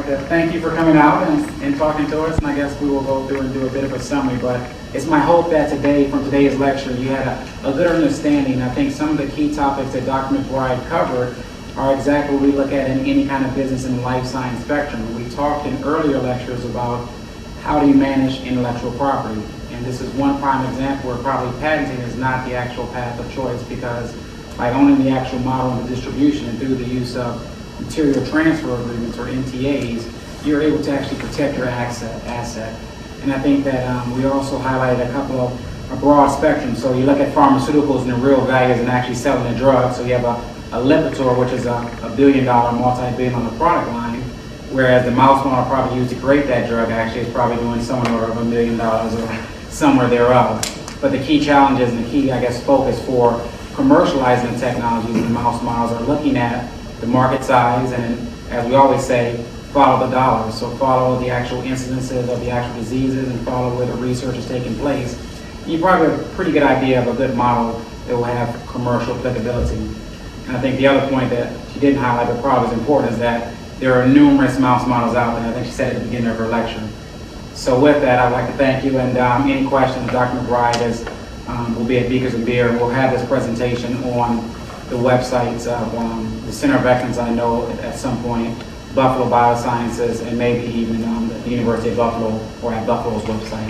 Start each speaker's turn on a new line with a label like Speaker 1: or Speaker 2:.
Speaker 1: to thank you for coming out and talking to us, and I guess we will go through and do a bit of a summary, but it's my hope that today, from today's lecture, you had a good understanding. I think some of the key topics that Dr. McBride covered are exactly what we look at in any kind of business in the life science spectrum. We talked in earlier lectures about how do you manage intellectual property, and this is one prime example where probably patenting is not the actual path of choice, because by owning the actual model and the distribution and through the use of material transfer agreements or MTAs, you're able to actually protect your asset. And I think that we also highlighted a couple of a broad spectrum. So you look at pharmaceuticals and the real values and actually selling a drug. So you have a Lipitor, which is a billion-dollar, multi-billion-dollar product line, whereas the mouse model probably used to create that drug actually is probably doing somewhere over $1 million or somewhere thereof. But the key challenges and the key, I guess, focus for commercializing the technologies and the mouse models are looking at the market size, and as we always say, follow the dollars. So follow the actual incidences of the actual diseases and follow where the research is taking place. You probably have a pretty good idea of a good model that will have commercial applicability. And I think the other point that she didn't highlight but probably is important is that there are numerous mouse models out there. I think she said at the beginning of her lecture. So with that, I'd like to thank you, and any questions, Dr. McBride will be at Beakers and Beer, and we'll have this presentation on the websites of the Center of Excellence, I know at some point, Buffalo BioSciences, and maybe even the University of Buffalo or at Buffalo's website.